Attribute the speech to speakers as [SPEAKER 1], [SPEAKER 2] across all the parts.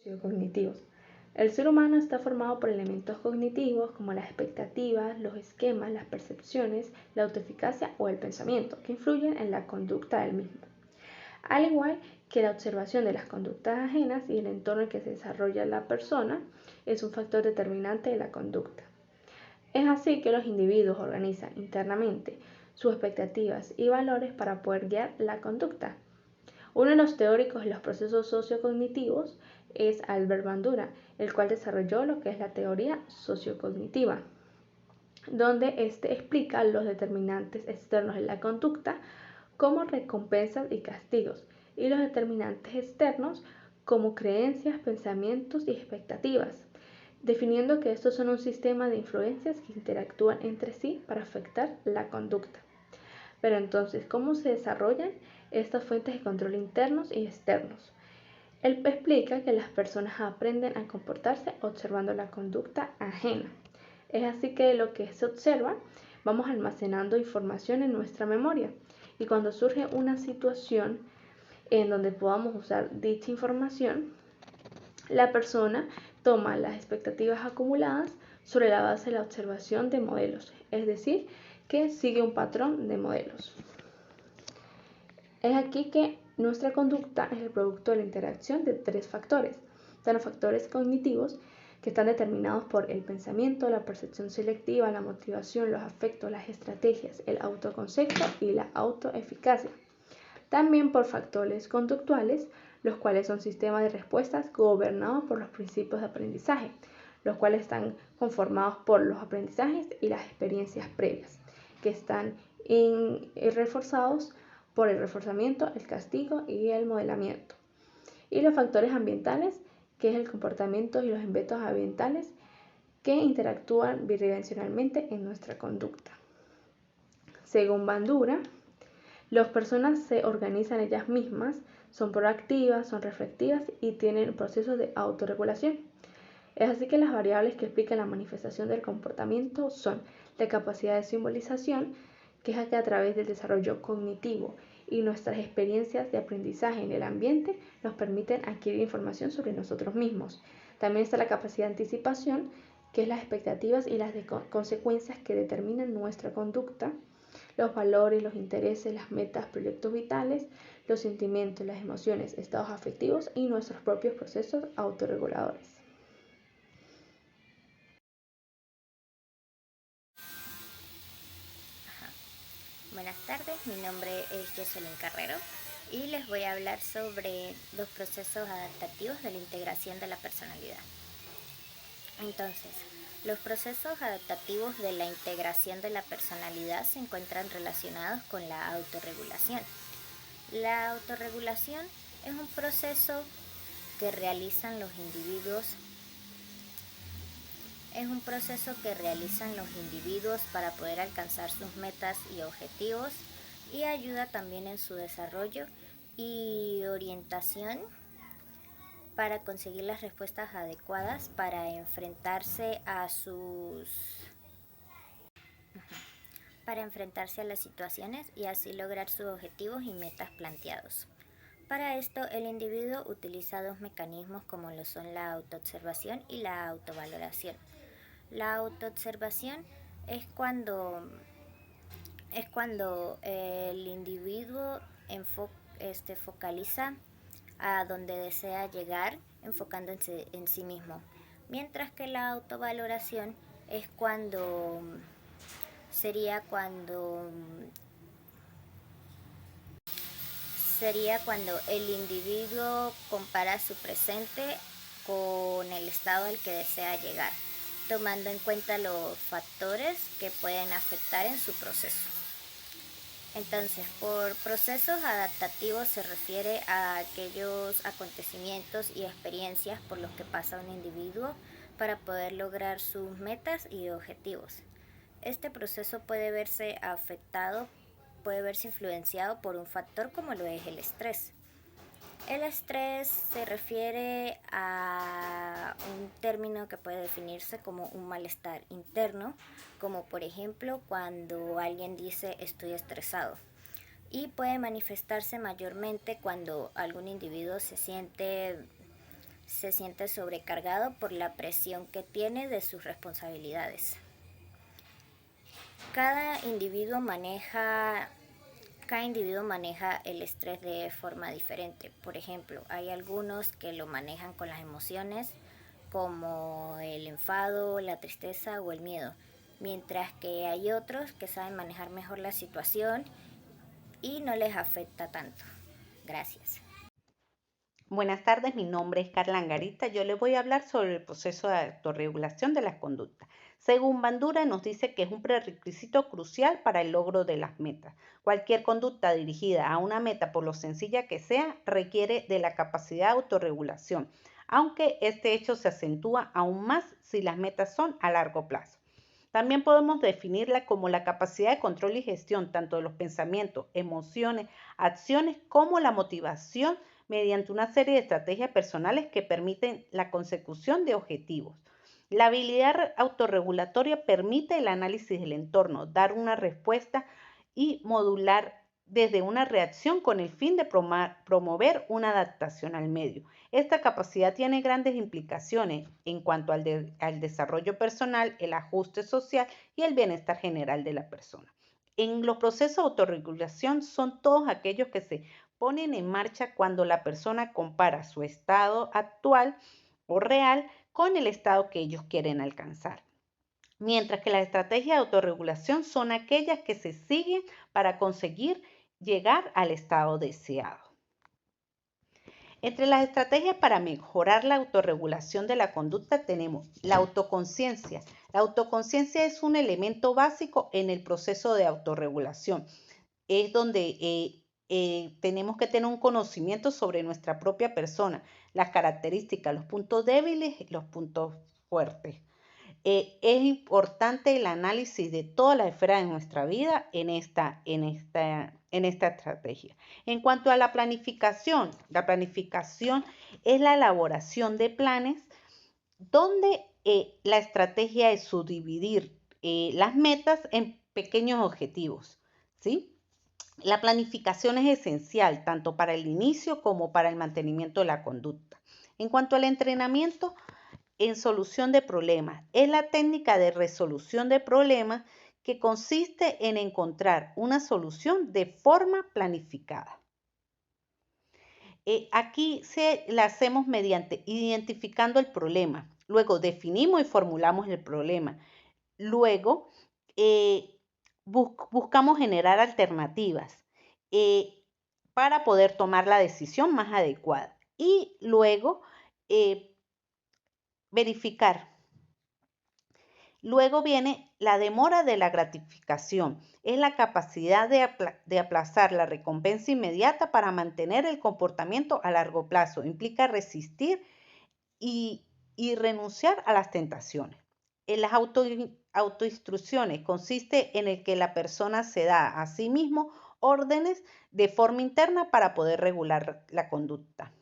[SPEAKER 1] sociocognitivos. El ser humano está formado por elementos cognitivos como las expectativas, los esquemas, las percepciones, la autoeficacia o el pensamiento, que influyen en la conducta del mismo. Al igual que la observación de las conductas ajenas y el entorno en que se desarrolla la persona es un factor determinante de la conducta. Es así que los individuos organizan internamente sus expectativas y valores para poder guiar la conducta. Uno de los teóricos de los procesos sociocognitivos es Albert Bandura, el cual desarrolló lo que es la teoría sociocognitiva, donde explica los determinantes externos de la conducta como recompensas y castigos, y los determinantes externos como creencias, pensamientos y expectativas, definiendo que estos son un sistema de influencias que interactúan entre sí para afectar la conducta. Pero entonces, ¿cómo se desarrollan estas fuentes de control internos y externos? Él explica que las personas aprenden a comportarse observando la conducta ajena. Es así que de lo que se observa, vamos almacenando información en nuestra memoria. Y cuando surge una situación en donde podamos usar dicha información, la persona toma las expectativas acumuladas sobre la base de la observación de modelos, es decir, que sigue un patrón de modelos. Es aquí que nuestra conducta es el producto de la interacción de tres factores. Están los factores cognitivos, que están determinados por el pensamiento, la percepción selectiva, la motivación, los afectos, las estrategias, el autoconcepto y la autoeficacia. También por factores conductuales, los cuales son sistemas de respuestas gobernados por los principios de aprendizaje, los cuales están conformados por los aprendizajes y las experiencias previas, que están reforzados por el reforzamiento, el castigo y el modelamiento. Y los factores ambientales, que es el comportamiento y los eventos ambientales que interactúan bidimensionalmente en nuestra conducta. Según Bandura, las personas se organizan ellas mismas, son proactivas, son reflexivas y tienen procesos de autorregulación. Es así que las variables que explican la manifestación del comportamiento son la capacidad de simbolización, que es que a través del desarrollo cognitivo y nuestras experiencias de aprendizaje en el ambiente nos permiten adquirir información sobre nosotros mismos. También está la capacidad de anticipación, que es las expectativas y las consecuencias que determinan nuestra conducta, los valores, los intereses, las metas, proyectos vitales, los sentimientos, las emociones, estados afectivos y nuestros propios procesos autorreguladores.
[SPEAKER 2] Buenas tardes, mi nombre es Jocelyn Carrero y les voy a hablar sobre los procesos adaptativos de la integración de la personalidad. Entonces, los procesos adaptativos de la integración de la personalidad se encuentran relacionados con la autorregulación. La autorregulación es un proceso que realizan los individuos para poder alcanzar sus metas y objetivos, y ayuda también en su desarrollo y orientación para conseguir las respuestas adecuadas para enfrentarse a las situaciones y así lograr sus objetivos y metas planteados. Para esto, el individuo utiliza dos mecanismos como lo son la autoobservación y la autovaloración. La autoobservación es cuando el individuo focaliza a donde desea llegar, enfocándose en sí mismo. Mientras que la autovaloración es sería cuando el individuo compara su presente con el estado al que desea llegar, tomando en cuenta los factores que pueden afectar en su proceso. Entonces, por procesos adaptativos se refiere a aquellos acontecimientos y experiencias por los que pasa un individuo para poder lograr sus metas y objetivos. Este proceso puede verse influenciado por un factor como lo es el estrés. El estrés se refiere a un término que puede definirse como un malestar interno, como por ejemplo cuando alguien dice estoy estresado, y puede manifestarse mayormente cuando algún individuo se siente se siente sobrecargado por la presión que tiene de sus responsabilidades. Cada individuo maneja el estrés de forma diferente. Por ejemplo, hay algunos que lo manejan con las emociones, como el enfado, la tristeza o el miedo, mientras que hay otros que saben manejar mejor la situación y no les afecta tanto. Gracias.
[SPEAKER 3] Buenas tardes, mi nombre es Carla Angarita. Yo les voy a hablar sobre el proceso de autorregulación de las conductas. Según Bandura, nos dice que es un prerequisito crucial para el logro de las metas. Cualquier conducta dirigida a una meta, por lo sencilla que sea, requiere de la capacidad de autorregulación, aunque este hecho se acentúa aún más si las metas son a largo plazo. También podemos definirla como la capacidad de control y gestión tanto de los pensamientos, emociones, acciones como la motivación mediante una serie de estrategias personales que permiten la consecución de objetivos. La habilidad autorregulatoria permite el análisis del entorno, dar una respuesta y modular desde una reacción con el fin de promover una adaptación al medio. Esta capacidad tiene grandes implicaciones en cuanto al desarrollo personal, el ajuste social y el bienestar general de la persona. En los procesos de autorregulación son todos aquellos que se ponen en marcha cuando la persona compara su estado actual o real con el estado que ellos quieren alcanzar. Mientras que las estrategias de autorregulación son aquellas que se siguen para conseguir llegar al estado deseado. Entre las estrategias para mejorar la autorregulación de la conducta tenemos la autoconciencia. La autoconciencia es un elemento básico en el proceso de autorregulación. Es donde tenemos que tener un conocimiento sobre nuestra propia persona, las características, los puntos débiles y los puntos fuertes. Es importante el análisis de todas las esferas de nuestra vida en esta estrategia. En cuanto a la planificación es la elaboración de planes donde la estrategia es subdividir las metas en pequeños objetivos, ¿sí? La planificación es esencial tanto para el inicio como para el mantenimiento de la conducta. En cuanto al entrenamiento en solución de problemas, es la técnica de resolución de problemas que consiste en encontrar una solución de forma planificada. Aquí la hacemos mediante identificando el problema, luego definimos y formulamos el problema, luego buscamos generar alternativas para poder tomar la decisión más adecuada y luego verificar. Luego viene la demora de la gratificación. Es la capacidad de aplazar la recompensa inmediata para mantener el comportamiento a largo plazo. Implica resistir y renunciar a las tentaciones. En las autoinstrucciones consiste en el que la persona se da a sí mismo órdenes de forma interna para poder regular la conducta.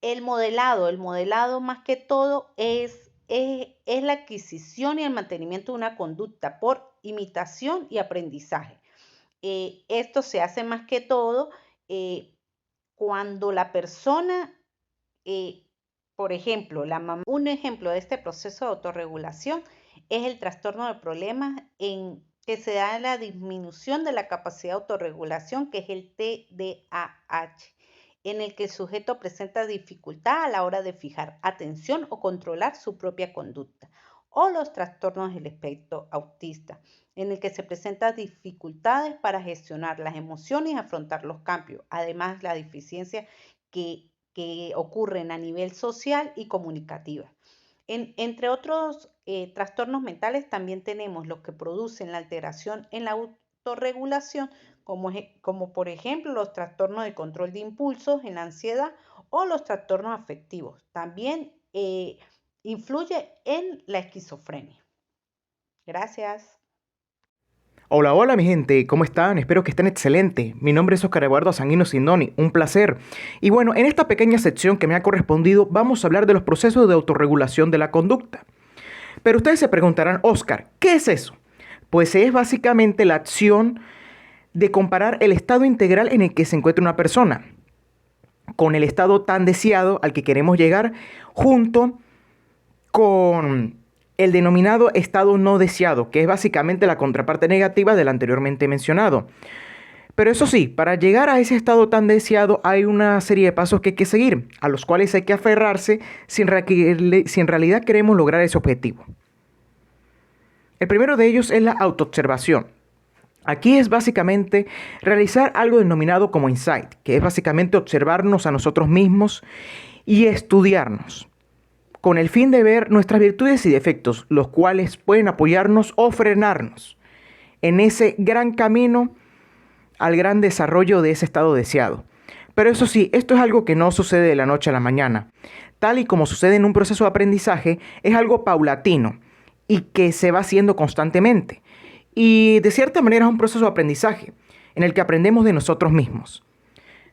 [SPEAKER 3] El modelado más que todo es la adquisición y el mantenimiento de una conducta por imitación y aprendizaje. Esto se hace más que todo cuando la persona, por ejemplo, un ejemplo de este proceso de autorregulación es el trastorno de problemas en que se da la disminución de la capacidad de autorregulación, que es el TDAH, en el que el sujeto presenta dificultad a la hora de fijar atención o controlar su propia conducta, o los trastornos del espectro autista, en el que se presentan dificultades para gestionar las emociones y afrontar los cambios, además la deficiencia que ocurren a nivel social y comunicativa. Entre otros trastornos mentales también tenemos los que producen la alteración en la autorregulación, como por ejemplo los trastornos de control de impulsos en la ansiedad o los trastornos afectivos. También influye en la esquizofrenia. Gracias.
[SPEAKER 4] Hola, hola mi gente, ¿cómo están? Espero que estén excelente. Mi nombre es Oscar Eduardo Sanguino Sindoni, un placer. Y bueno, en esta pequeña sección que me ha correspondido vamos a hablar de los procesos de autorregulación de la conducta. Pero ustedes se preguntarán, Oscar, ¿qué es eso? Pues es básicamente la acción de comparar el estado integral en el que se encuentra una persona con el estado tan deseado al que queremos llegar, junto con el denominado estado no deseado, que es básicamente la contraparte negativa del anteriormente mencionado. Pero eso sí, para llegar a ese estado tan deseado hay una serie de pasos que hay que seguir, a los cuales hay que aferrarse si en realidad queremos lograr ese objetivo. El primero de ellos es la autoobservación. Aquí es básicamente realizar algo denominado como insight, que es básicamente observarnos a nosotros mismos y estudiarnos, con el fin de ver nuestras virtudes y defectos, los cuales pueden apoyarnos o frenarnos en ese gran camino al gran desarrollo de ese estado deseado. Pero eso sí, esto es algo que no sucede de la noche a la mañana. Tal y como sucede en un proceso de aprendizaje, es algo paulatino y que se va haciendo constantemente. Y de cierta manera es un proceso de aprendizaje en el que aprendemos de nosotros mismos.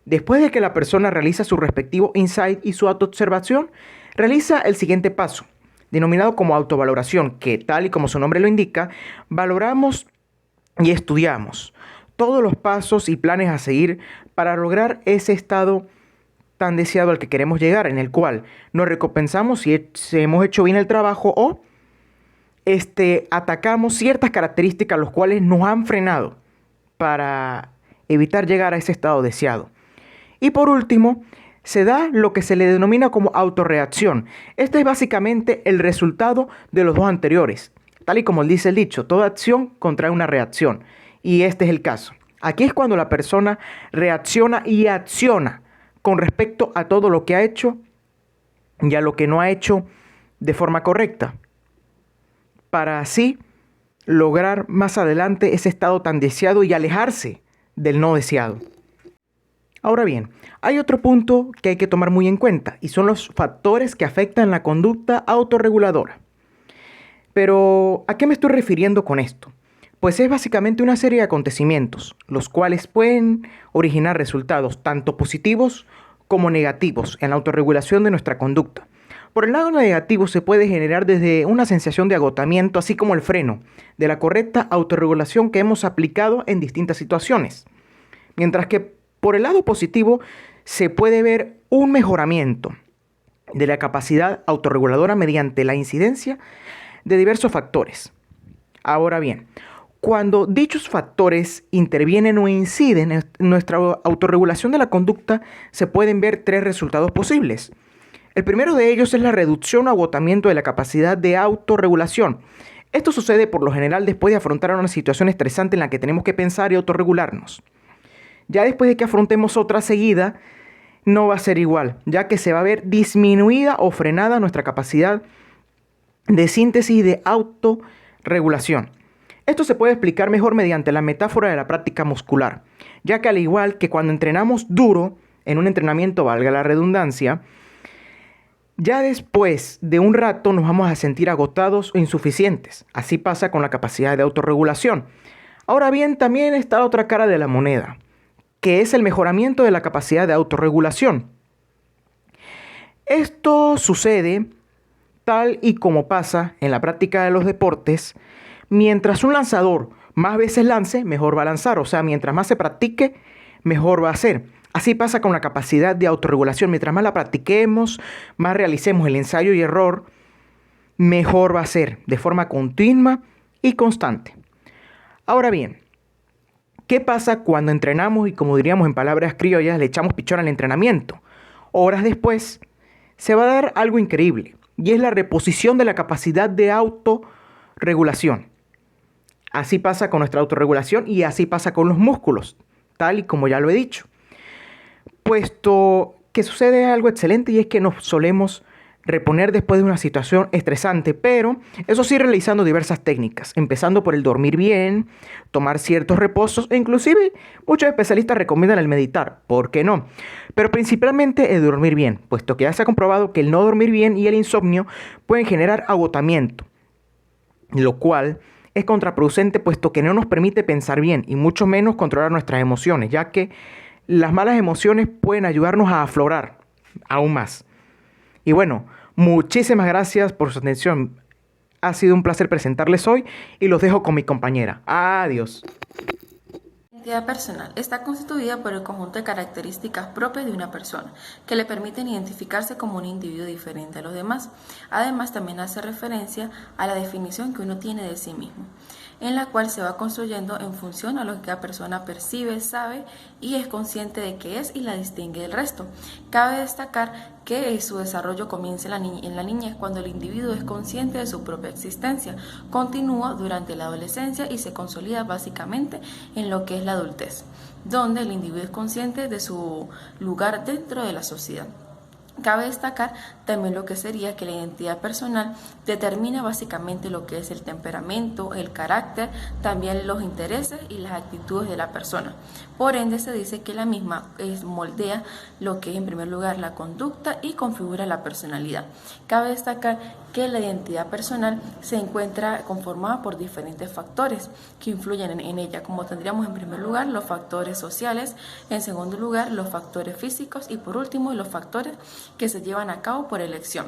[SPEAKER 4] Después de que la persona realiza su respectivo insight y su autoobservación, realiza el siguiente paso, denominado como autovaloración, que tal y como su nombre lo indica, valoramos y estudiamos todos los pasos y planes a seguir para lograr ese estado tan deseado al que queremos llegar, en el cual nos recompensamos si hemos hecho bien el trabajo o atacamos ciertas características los cuales nos han frenado para evitar llegar a ese estado deseado. Y por último, se da lo que se le denomina como autorreacción. Este es básicamente el resultado de los dos anteriores. Tal y como dice el dicho, toda acción contrae una reacción. Y este es el caso. Aquí es cuando la persona reacciona y acciona con respecto a todo lo que ha hecho y a lo que no ha hecho de forma correcta, para así lograr más adelante ese estado tan deseado y alejarse del no deseado. Ahora bien, hay otro punto que hay que tomar muy en cuenta y son los factores que afectan la conducta autorreguladora. Pero, ¿a qué me estoy refiriendo con esto? Pues es básicamente una serie de acontecimientos, los cuales pueden originar resultados tanto positivos como negativos en la autorregulación de nuestra conducta. Por el lado negativo se puede generar desde una sensación de agotamiento, así como el freno de la correcta autorregulación que hemos aplicado en distintas situaciones. Mientras que por el lado positivo se puede ver un mejoramiento de la capacidad autorreguladora mediante la incidencia de diversos factores. Ahora bien, cuando dichos factores intervienen o inciden en nuestra autorregulación de la conducta, se pueden ver tres resultados posibles. El primero de ellos es la reducción o agotamiento de la capacidad de autorregulación. Esto sucede por lo general después de afrontar una situación estresante en la que tenemos que pensar y autorregularnos. Ya después de que afrontemos otra seguida, no va a ser igual, ya que se va a ver disminuida o frenada nuestra capacidad de síntesis y de autorregulación. Esto se puede explicar mejor mediante la metáfora de la práctica muscular, ya que al igual que cuando entrenamos duro, en un entrenamiento, valga la redundancia, ya después de un rato nos vamos a sentir agotados o insuficientes. Así pasa con la capacidad de autorregulación. Ahora bien, también está la otra cara de la moneda, que es el mejoramiento de la capacidad de autorregulación. Esto sucede tal y como pasa en la práctica de los deportes. Mientras un lanzador más veces lance, mejor va a lanzar. O sea, mientras más se practique, mejor va a ser. Así pasa con la capacidad de autorregulación. Mientras más la practiquemos, más realicemos el ensayo y error, mejor va a ser, de forma continua y constante. Ahora bien, ¿qué pasa cuando entrenamos y, como diríamos en palabras criollas, le echamos pichón al entrenamiento? Horas después, se va a dar algo increíble, y es la reposición de la capacidad de autorregulación. Así pasa con nuestra autorregulación y así pasa con los músculos, tal y como ya lo he dicho. Puesto que sucede algo excelente y es que nos solemos reponer después de una situación estresante, pero eso sí realizando diversas técnicas, empezando por el dormir bien, tomar ciertos reposos e inclusive muchos especialistas recomiendan el meditar, ¿por qué no? Pero principalmente el dormir bien, puesto que ya se ha comprobado que el no dormir bien y el insomnio pueden generar agotamiento, lo cual es contraproducente puesto que no nos permite pensar bien y mucho menos controlar nuestras emociones, ya que las malas emociones pueden ayudarnos a aflorar aún más. Y bueno, muchísimas gracias por su atención. Ha sido un placer presentarles hoy y los dejo con mi compañera. Adiós.
[SPEAKER 5] La identidad personal está constituida por el conjunto de características propias de una persona que le permiten identificarse como un individuo diferente a los demás. Además, también hace referencia a la definición que uno tiene de sí mismo, en la cual se va construyendo en función a lo que cada persona percibe, sabe y es consciente de que es y la distingue del resto. Cabe destacar que su desarrollo comienza en la niñez, cuando el individuo es consciente de su propia existencia, continúa durante la adolescencia y se consolida básicamente en lo que es la adultez, donde el individuo es consciente de su lugar dentro de la sociedad. Cabe destacar también lo que sería que la identidad personal determina básicamente lo que es el temperamento, el carácter, también los intereses y las actitudes de la persona. Por ende, se dice que la misma moldea lo que es en primer lugar la conducta y configura la personalidad. Cabe destacar que la identidad personal se encuentra conformada por diferentes factores que influyen en ella, como tendríamos en primer lugar los factores sociales, en segundo lugar los factores físicos y por último los factores que se llevan a cabo por elección,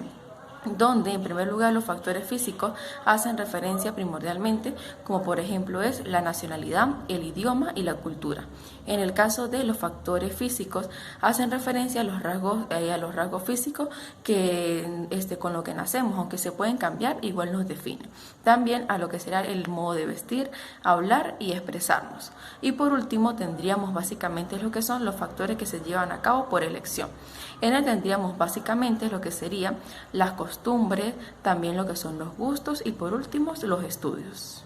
[SPEAKER 5] donde en primer lugar los factores físicos hacen referencia primordialmente, como por ejemplo es la nacionalidad, el idioma y la cultura. En el caso de los factores físicos hacen referencia a los rasgos físicos que con lo que nacemos, aunque se pueden cambiar, igual nos definen. También a lo que será el modo de vestir, hablar y expresarnos. Y por último tendríamos básicamente lo que son los factores que se llevan a cabo por elección. En él tendríamos básicamente lo que serían las costumbres, también lo que son los gustos y por último los estudios.